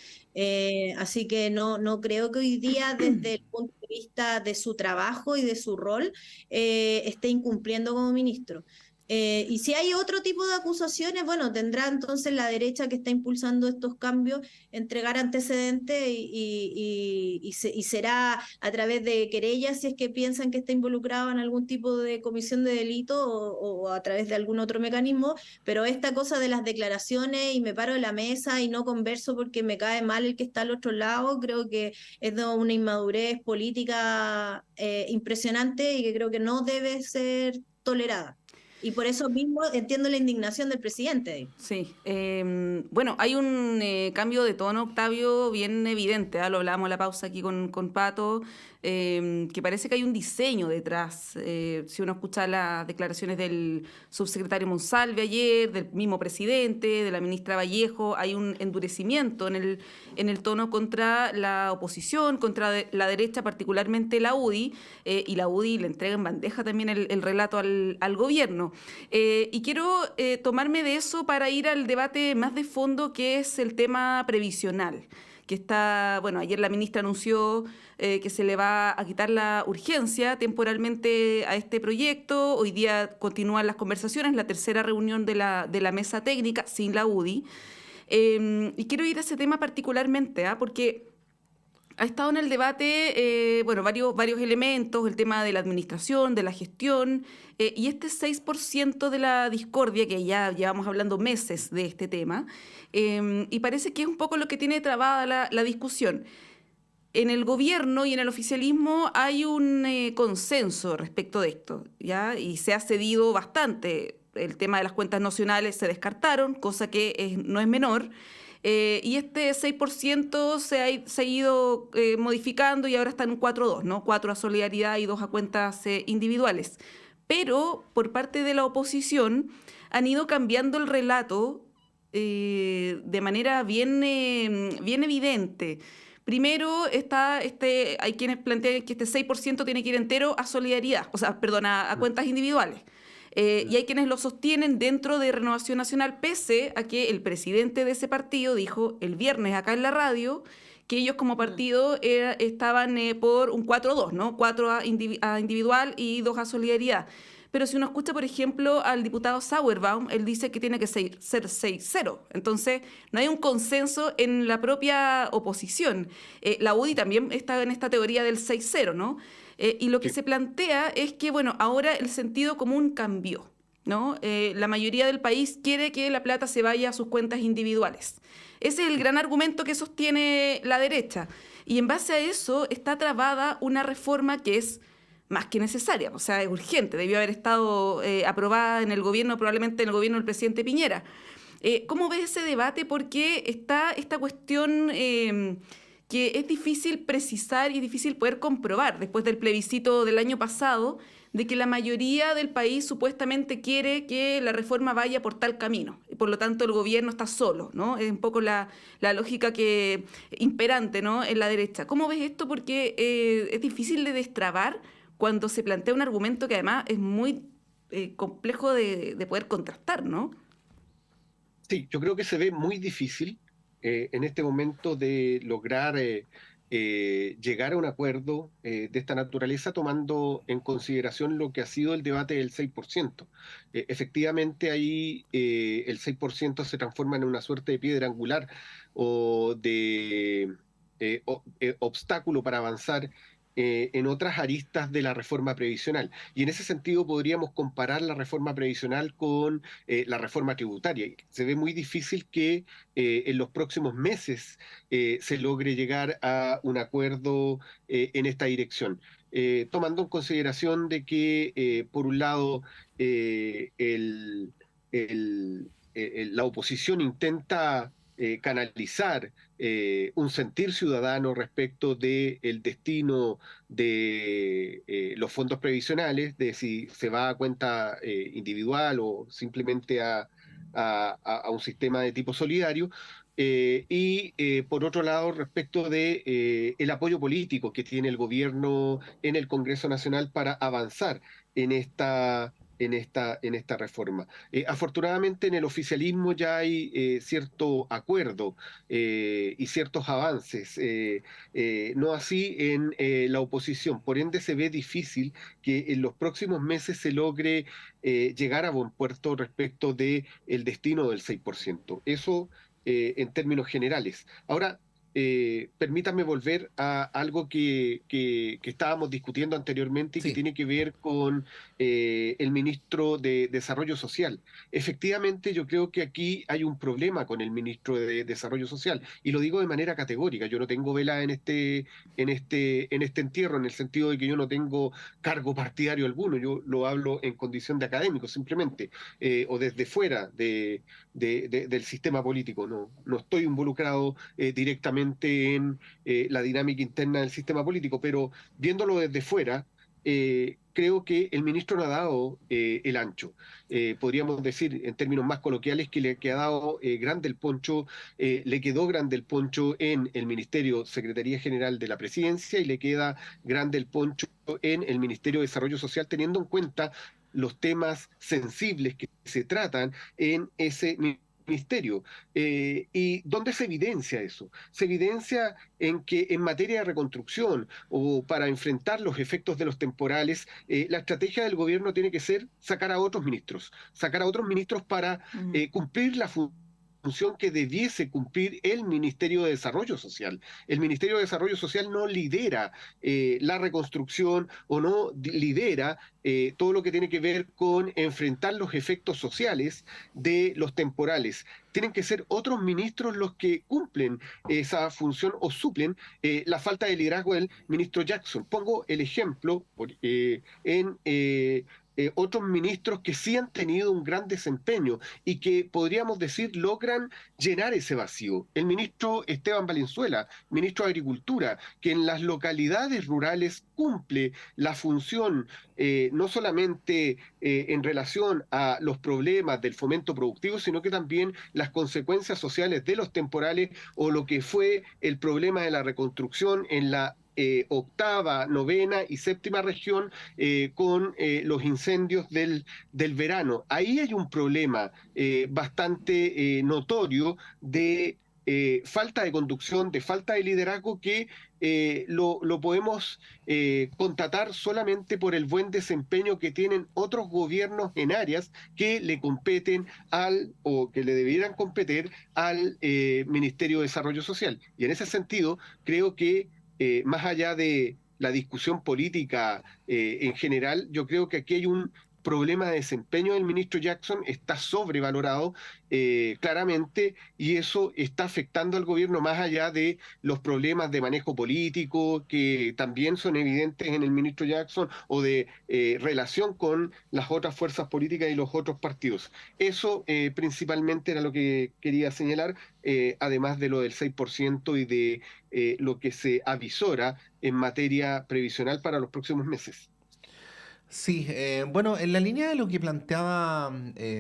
Así que no creo que hoy día, desde el punto de vista de su trabajo y de su rol, esté incumpliendo como ministro. Y si hay otro tipo de acusaciones, bueno, tendrá entonces la derecha, que está impulsando estos cambios, entregar antecedentes, y será a través de querellas si es que piensan que está involucrado en algún tipo de comisión de delito, o a través de algún otro mecanismo. Pero esta cosa de las declaraciones y me paro de la mesa y no converso porque me cae mal el que está al otro lado, creo que es de una inmadurez política impresionante, y que creo que no debe ser tolerada. Y por eso mismo entiendo la indignación del presidente. Sí, bueno, hay un cambio de tono, Octavio, bien evidente, ¿eh? Lo hablábamos a la pausa aquí con Pato, que parece que hay un diseño detrás. Si uno escucha las declaraciones del subsecretario Monsalve ayer, del mismo presidente, de la ministra Vallejo, hay un endurecimiento en el tono contra la oposición, contra la derecha, particularmente la UDI, y la UDI le entrega en bandeja también el relato al gobierno. Y quiero tomarme de eso para ir al debate más de fondo, que es el tema previsional, que está, bueno, ayer la ministra anunció que se le va a quitar la urgencia temporalmente a este proyecto. Hoy día continúan las conversaciones, la tercera reunión de la mesa técnica sin la UDI. Y quiero ir a ese tema particularmente, porque ha estado en el debate, bueno, varios elementos, el tema de la administración, de la gestión, y este 6% de la discordia, que ya llevamos hablando meses de este tema, y parece que es un poco lo que tiene trabada la discusión. En el gobierno y en el oficialismo hay un consenso respecto de esto, ¿ya? Y se ha cedido bastante. El tema de las cuentas nacionales se descartaron, cosa que no es menor. Y este 6% se ha ido modificando, y ahora está en un 4-2, ¿no? 4 a solidaridad y 2 a cuentas individuales. pero por parte de la oposición han ido cambiando el relato de manera bien evidente. Primero hay quienes plantean que este 6% tiene que ir entero a solidaridad, o sea, perdón, a cuentas individuales. Y hay quienes lo sostienen dentro de Renovación Nacional, pese a que el presidente de ese partido dijo el viernes acá en la radio que ellos como partido estaban por un 4-2, ¿no? 4 a individual y 2 a solidaridad. Pero si uno escucha, por ejemplo, al diputado Sauerbaum, él dice que tiene que ser 6-0. Entonces, no hay un consenso en la propia oposición. La UDI también está en esta teoría del 6-0, ¿no? Y lo que se plantea es que, bueno, ahora el sentido común cambió, ¿no? La mayoría del país quiere que la plata se vaya a sus cuentas individuales. Ese es el gran argumento que sostiene la derecha. Y en base a eso está trabada una reforma que es más que necesaria, o sea, es urgente, debió haber estado aprobada en el gobierno, probablemente en el gobierno del presidente Piñera. ¿Cómo ves ese debate? Porque está esta cuestión que es difícil precisar y difícil poder comprobar después del plebiscito del año pasado, de que la mayoría del país supuestamente quiere que la reforma vaya por tal camino. Y por lo tanto, el gobierno está solo, ¿no? Es un poco la lógica imperante, ¿no?, en la derecha. ¿Cómo ves esto? Porque es difícil de destrabar cuando se plantea un argumento que además es muy complejo de poder contrastar, ¿no? Sí, yo creo que se ve muy difícil en este momento de lograr llegar a un acuerdo de esta naturaleza, tomando en consideración lo que ha sido el debate del 6%. Efectivamente, ahí el 6% se transforma en una suerte de piedra angular o de obstáculo para avanzar en otras aristas de la reforma previsional. Y en ese sentido podríamos comparar la reforma previsional con la reforma tributaria. Se ve muy difícil que en los próximos meses se logre llegar a un acuerdo en esta dirección. Tomando en consideración de que, por un lado, la oposición intenta canalizar un sentir ciudadano respecto del destino de los fondos previsionales, de si se va a cuenta individual o simplemente a un sistema de tipo solidario. Por otro lado, respecto de el apoyo político que tiene el gobierno en el Congreso Nacional para avanzar en esta reforma. Afortunadamente en el oficialismo ya hay cierto acuerdo y ciertos avances, no así en la oposición. Por ende se ve difícil que en los próximos meses se logre llegar a buen puerto respecto del destino del 6%. Eso en términos generales. Ahora, permítame volver a algo que estábamos discutiendo anteriormente y Sí. que tiene que ver con el ministro de Desarrollo Social. Efectivamente, yo creo que aquí hay un problema con el ministro de Desarrollo Social, y lo digo de manera categórica. Yo no tengo vela en este entierro, en el sentido de que yo no tengo cargo partidario alguno. Yo lo hablo en condición de académico, simplemente, o desde fuera del sistema político. No estoy involucrado directamente en la dinámica interna del sistema político, pero viéndolo desde fuera, creo que el ministro no ha dado el ancho. Podríamos decir, en términos más coloquiales, que le ha quedado grande el poncho, le quedó grande el poncho en el Ministerio Secretaría General de la Presidencia y le queda grande el poncho en el Ministerio de Desarrollo Social, teniendo en cuenta los temas sensibles que se tratan en ese ministerio. ¿Y dónde se evidencia eso? Se evidencia en que en materia de reconstrucción o para enfrentar los efectos de los temporales, la estrategia del gobierno tiene que ser sacar a otros ministros para cumplir la función que debiese cumplir el Ministerio de Desarrollo Social. El Ministerio de Desarrollo Social no lidera la reconstrucción o no lidera todo lo que tiene que ver con enfrentar los efectos sociales de los temporales. Tienen que ser otros ministros los que cumplen esa función o suplen la falta de liderazgo del ministro Jackson. Pongo el ejemplo en otros ministros que sí han tenido un gran desempeño y que podríamos decir logran llenar ese vacío. El ministro Esteban Valenzuela, ministro de Agricultura, que en las localidades rurales cumple la función no solamente en relación a los problemas del fomento productivo, sino que también las consecuencias sociales de los temporales o lo que fue el problema de la reconstrucción en la octava, novena y séptima región con los incendios del verano. Ahí hay un problema bastante notorio de falta de conducción, de falta de liderazgo que lo podemos constatar solamente por el buen desempeño que tienen otros gobiernos en áreas que le competen o que le debieran competir al Ministerio de Desarrollo Social. Y en ese sentido, creo que más allá de la discusión política en general, yo creo que aquí hay un problema de desempeño del ministro Jackson, está sobrevalorado claramente, y eso está afectando al gobierno más allá de los problemas de manejo político que también son evidentes en el ministro Jackson o de relación con las otras fuerzas políticas y los otros partidos. Eso principalmente era lo que quería señalar, además de lo del 6% y de lo que se avisora en materia previsional para los próximos meses. Sí, bueno, en la línea de lo que planteaba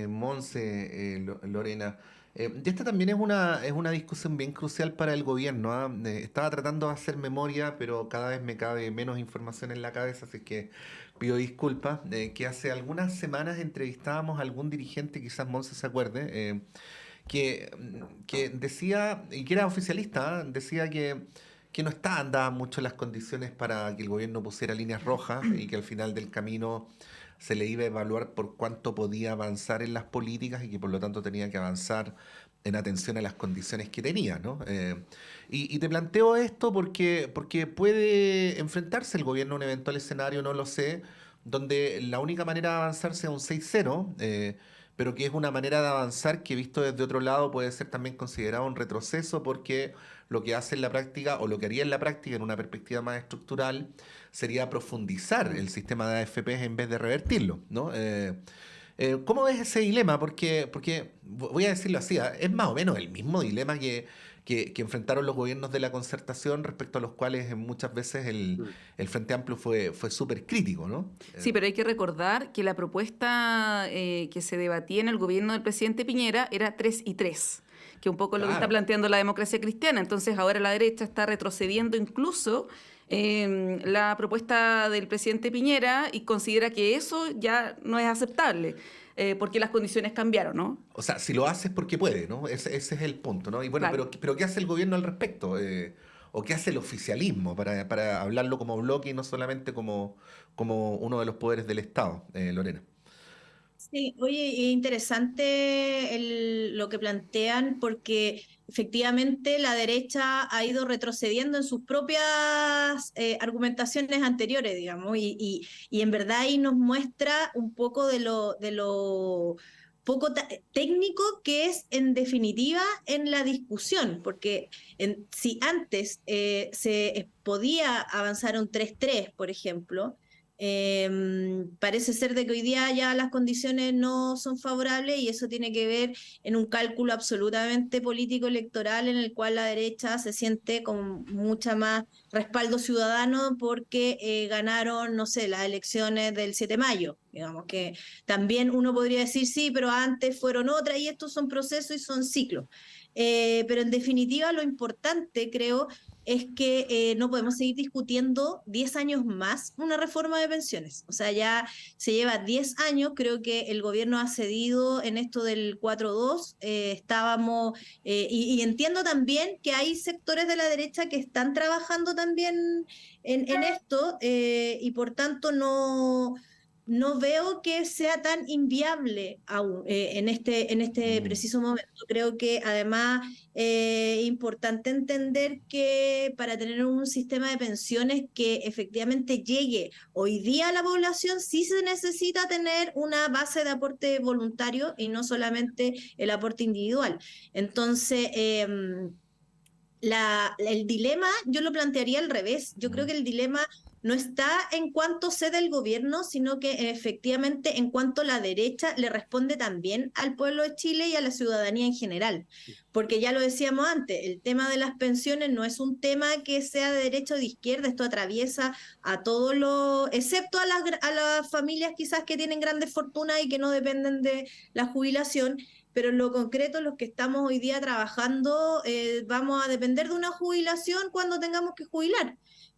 Monse, Lorena, y esta también es una discusión bien crucial para el gobierno, ¿ah? Estaba tratando de hacer memoria, pero cada vez me cabe menos información en la cabeza, así que pido disculpas, que hace algunas semanas entrevistábamos a algún dirigente, quizás Monse se acuerde, que decía, y que era oficialista, ¿ah? Decía que no estaban dadas mucho las condiciones para que el gobierno pusiera líneas rojas y que al final del camino se le iba a evaluar por cuánto podía avanzar en las políticas y que por lo tanto tenía que avanzar en atención a las condiciones que tenía, ¿no? Y te planteo esto porque puede enfrentarse el gobierno a un eventual escenario, no lo sé, donde la única manera de avanzar sea un 6-0, pero que es una manera de avanzar que visto desde otro lado puede ser también considerado un retroceso porque lo que hace en la práctica o lo que haría en la práctica en una perspectiva más estructural sería profundizar el sistema de AFP en vez de revertirlo, ¿no? ¿Cómo ves ese dilema? Porque voy a decirlo así, es más o menos el mismo dilema que enfrentaron los gobiernos de la concertación, respecto a los cuales muchas veces el Frente Amplio fue súper crítico, ¿no? Sí, pero hay que recordar que la propuesta que se debatía en el gobierno del presidente Piñera era 3-3, que un poco es lo que está planteando la democracia cristiana. Entonces ahora la derecha está retrocediendo incluso la propuesta del presidente Piñera y considera que eso ya no es aceptable. Porque las condiciones cambiaron, ¿no? O sea, si lo hace es porque puede, ¿no? Ese es el punto, ¿no? Y bueno, Claro. pero ¿qué hace el gobierno al respecto? ¿O qué hace el oficialismo para hablarlo como bloque y no solamente como uno de los poderes del Estado, Lorena? Sí, oye, interesante lo que plantean porque efectivamente la derecha ha ido retrocediendo en sus propias argumentaciones anteriores, digamos, y en verdad ahí nos muestra un poco de lo poco técnico que es en definitiva en la discusión, porque si antes se podía avanzar un 3-3, por ejemplo, parece ser de que hoy día ya las condiciones no son favorables y eso tiene que ver en un cálculo absolutamente político electoral en el cual la derecha se siente con mucha más respaldo ciudadano porque ganaron, no sé, las elecciones del 7 de mayo. Digamos que también uno podría decir sí, pero antes fueron otras y estos son procesos y son ciclos. Pero en definitiva lo importante, creo, es que no podemos seguir discutiendo 10 años más una reforma de pensiones. O sea, ya se lleva 10 años, creo que el gobierno ha cedido en esto del 4-2, estábamos, y entiendo también que hay sectores de la derecha que están trabajando también en esto, y por tanto no veo que sea tan inviable aún en este preciso momento. Creo que además es importante entender que para tener un sistema de pensiones que efectivamente llegue hoy día a la población, sí se necesita tener una base de aporte voluntario y no solamente el aporte individual. Entonces, el dilema yo lo plantearía al revés. Yo creo que el dilema no está en cuanto cede el gobierno, sino que efectivamente en cuanto la derecha le responde también al pueblo de Chile y a la ciudadanía en general. Porque ya lo decíamos antes, el tema de las pensiones no es un tema que sea de derecha o de izquierda, esto atraviesa a todos los, excepto a las familias quizás que tienen grandes fortunas y que no dependen de la jubilación, pero en lo concreto los que estamos hoy día trabajando vamos a depender de una jubilación cuando tengamos que jubilar.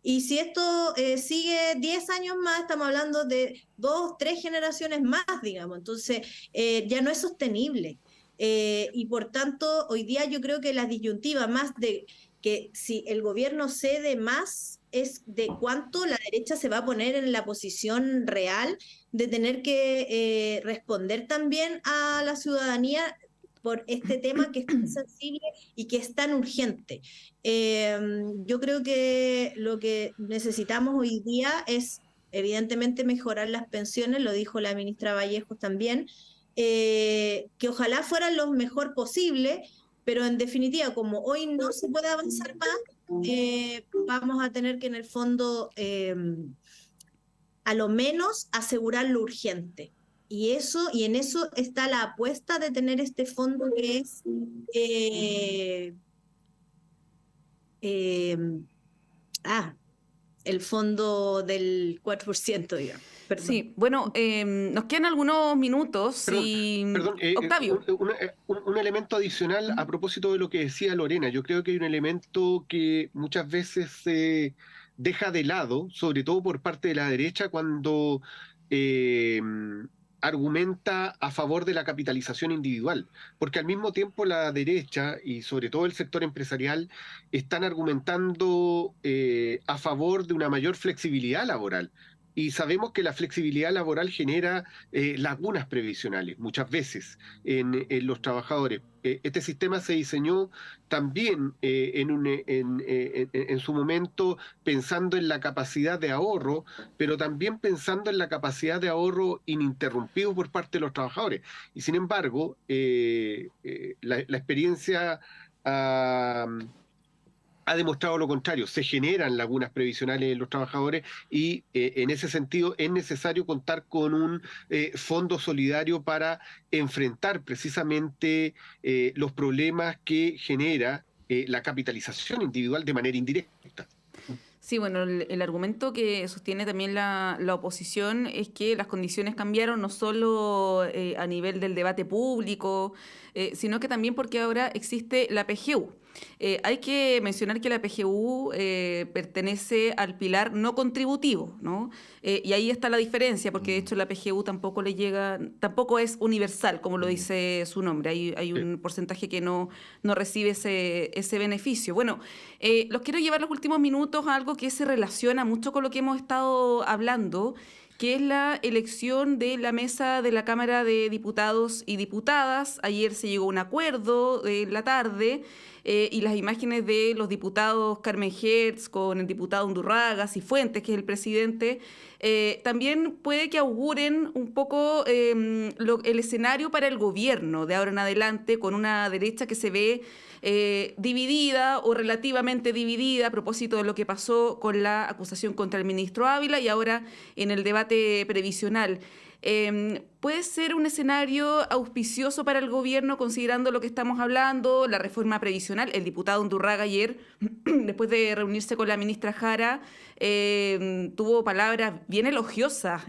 Y si esto sigue 10 años más, estamos hablando de 2, 3 generaciones más, digamos. Entonces, ya no es sostenible. Y por tanto, hoy día yo creo que la disyuntiva más de que si el gobierno cede más es de cuánto la derecha se va a poner en la posición real de tener que responder también a la ciudadanía por este tema que es tan sensible y que es tan urgente. Yo creo que lo que necesitamos hoy día es evidentemente mejorar las pensiones, lo dijo la ministra Vallejos también, que ojalá fueran lo mejor posible, pero en definitiva, como hoy no se puede avanzar más, vamos a tener que en el fondo, a lo menos, asegurar lo urgente. Y en eso está la apuesta de tener este fondo que es el fondo del 4%, digamos. Perdón. Sí, bueno, nos quedan algunos minutos Perdón, Octavio. Un elemento adicional a propósito de lo que decía Lorena. Yo creo que hay un elemento que muchas veces se deja de lado, sobre todo por parte de la derecha, cuando argumenta a favor de la capitalización individual, porque al mismo tiempo la derecha y sobre todo el sector empresarial están argumentando a favor de una mayor flexibilidad laboral. Y sabemos que la flexibilidad laboral genera lagunas previsionales, muchas veces, en los trabajadores. Este sistema se diseñó también en su momento pensando en la capacidad de ahorro, pero también pensando en la capacidad de ahorro ininterrumpido por parte de los trabajadores. Y sin embargo, la experiencia ha demostrado lo contrario, se generan lagunas previsionales en los trabajadores y en ese sentido es necesario contar con un fondo solidario para enfrentar precisamente los problemas que genera la capitalización individual de manera indirecta. Sí, bueno, el argumento que sostiene también la oposición es que las condiciones cambiaron no solo a nivel del debate público, sino que también porque ahora existe la PGU. Hay que mencionar que la PGU pertenece al pilar no contributivo, ¿no? Y ahí está la diferencia, porque de hecho la PGU tampoco es universal, como lo dice su nombre. Hay un porcentaje que no recibe ese beneficio. Bueno, los quiero llevar los últimos minutos a algo que se relaciona mucho con lo que hemos estado hablando, que es la elección de la mesa de la Cámara de Diputados y Diputadas. Ayer se llegó a un acuerdo en la tarde y las imágenes de los diputados Carmen Hertz con el diputado Undurraga, Cifuentes, que es el presidente, también puede que auguren un poco el escenario para el gobierno de ahora en adelante, con una derecha que se ve dividida o relativamente dividida a propósito de lo que pasó con la acusación contra el ministro Ávila y ahora en el debate previsional. ¿Puede ser un escenario auspicioso para el gobierno considerando lo que estamos hablando, la reforma previsional? El diputado Undurraga ayer, después de reunirse con la ministra Jara, tuvo palabras bien elogiosas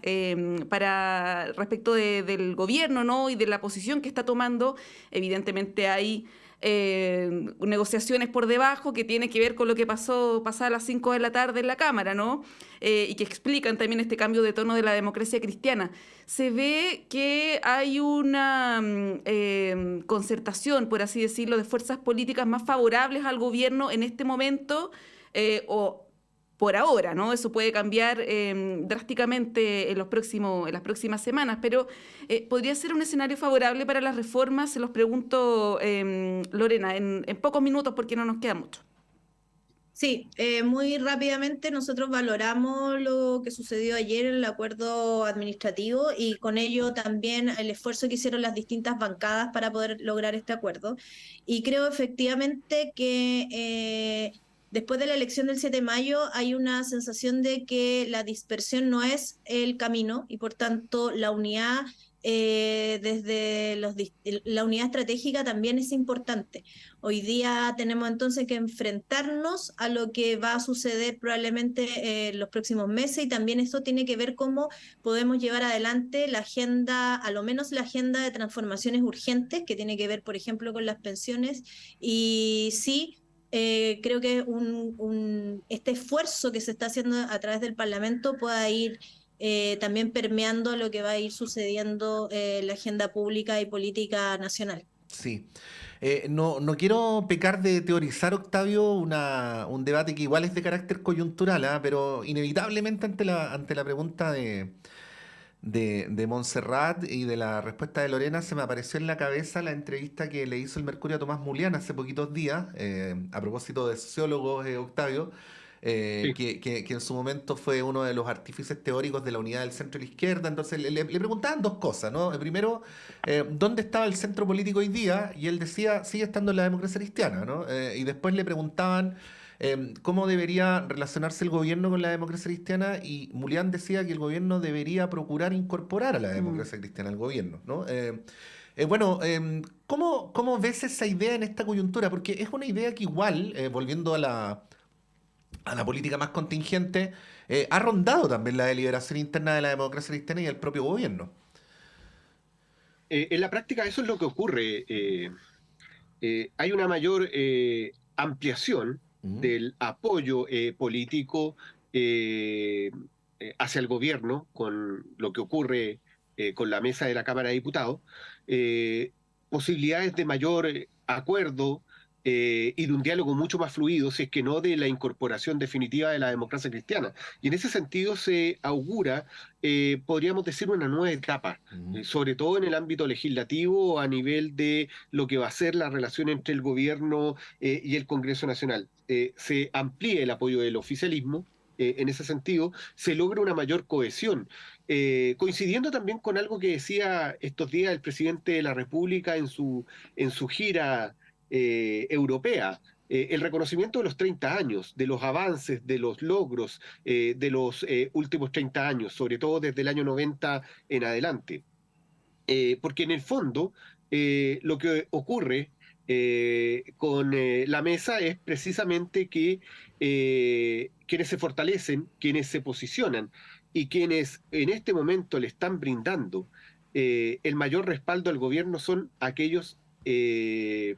respecto del gobierno, ¿no? Y de la posición que está tomando. Evidentemente hay negociaciones por debajo que tiene que ver con lo que pasó pasadas las 5 de la tarde en la Cámara, ¿no? Y que explican también este cambio de tono de la democracia cristiana. Se ve que hay una concertación, por así decirlo, de fuerzas políticas más favorables al gobierno en este momento, o por ahora, ¿no? Eso puede cambiar drásticamente en las próximas semanas, pero ¿podría ser un escenario favorable para las reformas? Se los pregunto, Lorena, en pocos minutos porque no nos queda mucho. Sí, muy rápidamente nosotros valoramos lo que sucedió ayer en el acuerdo administrativo y con ello también el esfuerzo que hicieron las distintas bancadas para poder lograr este acuerdo. Y creo efectivamente que después de la elección del 7 de mayo hay una sensación de que la dispersión no es el camino y por tanto la unidad la unidad estratégica también es importante. Hoy día tenemos entonces que enfrentarnos a lo que va a suceder probablemente en los próximos meses y también esto tiene que ver cómo podemos llevar adelante la agenda, a lo menos la agenda de transformaciones urgentes, que tiene que ver, por ejemplo, con las pensiones. Y sí, creo que este esfuerzo que se está haciendo a través del Parlamento pueda ir también permeando lo que va a ir sucediendo en la agenda pública y política nacional. Sí. No quiero pecar de teorizar, Octavio, un debate que igual es de carácter coyuntural, ¿ah? Pero inevitablemente ante la pregunta de Montserrat y de la respuesta de Lorena, se me apareció en la cabeza la entrevista que le hizo el Mercurio a Tomás Mulián hace poquitos días, a propósito de sociólogos, Octavio, Sí. que en su momento fue uno de los artífices teóricos de la unidad del centro y la izquierda. Entonces le preguntaban dos cosas, ¿no? Primero, ¿dónde estaba el centro político hoy día? Y él decía, sigue estando en la democracia cristiana, ¿no? Y después le preguntaban cómo debería relacionarse el gobierno con la democracia cristiana, y Mulián decía que el gobierno debería procurar incorporar a la democracia cristiana al gobierno, ¿no? Bueno, ¿cómo ves esa idea en esta coyuntura? Porque es una idea que igual, volviendo a la política más contingente, ha rondado también la deliberación interna de la democracia cristiana y el propio gobierno. En la práctica eso es lo que ocurre. Hay una mayor ampliación Ujú. del apoyo político hacia el gobierno con lo que ocurre con la mesa de la Cámara de Diputados, eh, posibilidades de mayor acuerdo y de un diálogo mucho más fluido, si es que no de la incorporación definitiva de la democracia cristiana. Y en ese sentido se augura, podríamos decir, una nueva etapa, Ujú. sobre todo en el ámbito legislativo, a nivel de lo que va a ser la relación entre el gobierno y el Congreso Nacional. Se amplía el apoyo del oficialismo. En ese sentido, se logra una mayor cohesión, coincidiendo también con algo que decía estos días el presidente de la República en su gira europea. El reconocimiento de los 30 años, de los avances, de los logros de los últimos 30 años, sobre todo desde el año 90 en adelante. Porque en el fondo lo que ocurre con la mesa es precisamente que quienes se fortalecen, quienes se posicionan y quienes en este momento le están brindando el mayor respaldo al gobierno son aquellos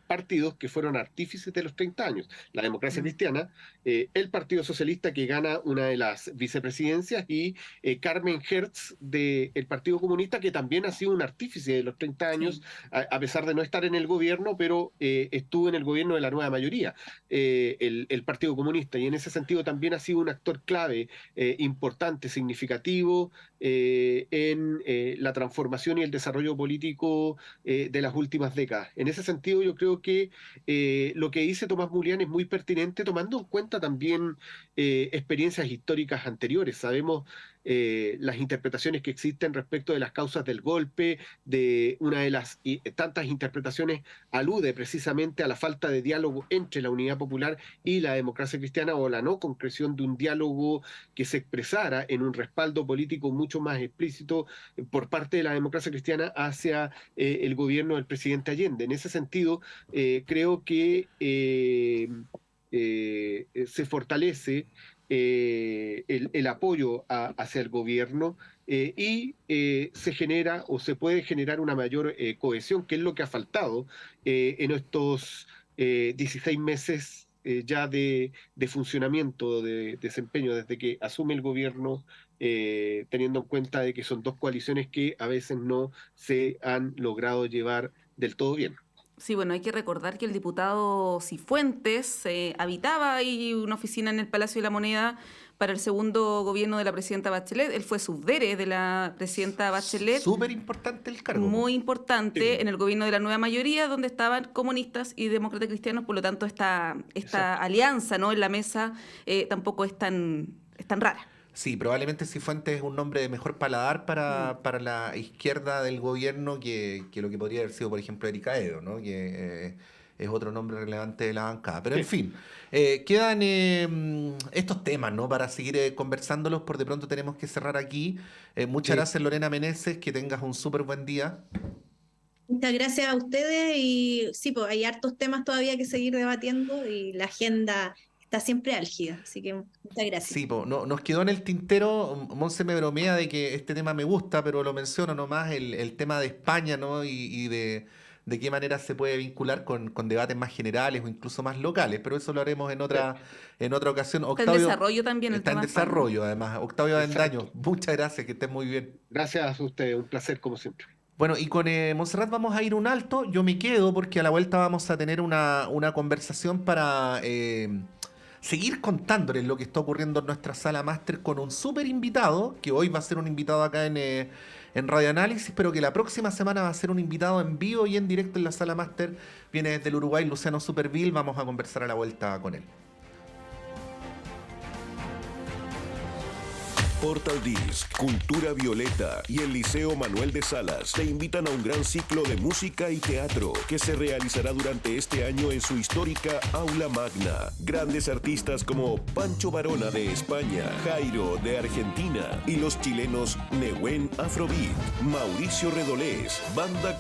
partidos que fueron artífices de los 30 años. La democracia cristiana, el Partido Socialista que gana una de las vicepresidencias y Carmen Hertz del Partido Comunista que también ha sido un artífice de los 30 años, Sí. a pesar de no estar en el gobierno, pero estuvo en el gobierno de la nueva mayoría, el Partido Comunista, y en ese sentido también ha sido un actor clave, importante, significativo en la transformación y el desarrollo político de las últimas décadas. En ese sentido, yo creo que lo que dice Tomás Mulián es muy pertinente, tomando en cuenta también experiencias históricas anteriores. Sabemos las interpretaciones que existen respecto de las causas del golpe, de una de las tantas interpretaciones alude precisamente a la falta de diálogo entre la Unidad Popular y la democracia cristiana, o la no concreción de un diálogo que se expresara en un respaldo político mucho más explícito por parte de la democracia cristiana hacia el gobierno del presidente Allende. En ese sentido, creo que se fortalece el apoyo hacia el gobierno y se genera o se puede generar una mayor cohesión, que es lo que ha faltado en estos 16 meses ya de funcionamiento, de desempeño, desde que asume el gobierno, teniendo en cuenta de que son dos coaliciones que a veces no se han logrado llevar del todo bien. Sí, bueno, hay que recordar que el diputado Cifuentes habitaba ahí una oficina en el Palacio de la Moneda para el segundo gobierno de la presidenta Bachelet. Él fue subdere de la presidenta Bachelet. Súper importante el cargo. Muy importante Sí. en el gobierno de la nueva mayoría, donde estaban comunistas y demócratas cristianos. Por lo tanto, esta Exacto. alianza, ¿no?, en la mesa tampoco es tan rara. Sí, probablemente Cifuentes es un nombre de mejor paladar para la izquierda del gobierno que lo que podría haber sido, por ejemplo, Erika Edo, ¿no? es otro nombre relevante de la bancada. Pero en fin, quedan estos temas, ¿no? Para seguir conversándolos, por de pronto tenemos que cerrar aquí. Muchas gracias, Lorena Meneses, que tengas un súper buen día. Muchas gracias a ustedes y sí, pues hay hartos temas todavía que seguir debatiendo y la agenda está siempre álgida, así que muchas gracias. Sí, nos quedó en el tintero. Monse me bromea de que este tema me gusta, pero lo menciono nomás, el tema de España, ¿no? Y de qué manera se puede vincular con debates más generales o incluso más locales, pero eso lo haremos en otra ocasión. Está en desarrollo también el está en tema desarrollo, además. Octavio Avendaño, Exacto. muchas gracias, que estés muy bien. Gracias a ustedes, un placer como siempre. Bueno, y con Montserrat vamos a ir un alto. Yo me quedo porque a la vuelta vamos a tener una conversación para seguir contándoles lo que está ocurriendo en nuestra sala máster con un súper invitado, que hoy va a ser un invitado acá en Radio Análisis, pero que la próxima semana va a ser un invitado en vivo y en directo en la sala máster. Viene desde el Uruguay, Luciano Superville. Vamos a conversar a la vuelta con él. Portal Disc, Cultura Violeta y el Liceo Manuel de Salas te invitan a un gran ciclo de música y teatro que se realizará durante este año en su histórica Aula Magna. Grandes artistas como Pancho Varona de España, Jairo de Argentina y los chilenos Nehuen Afrobeat, Mauricio Redolés, Banda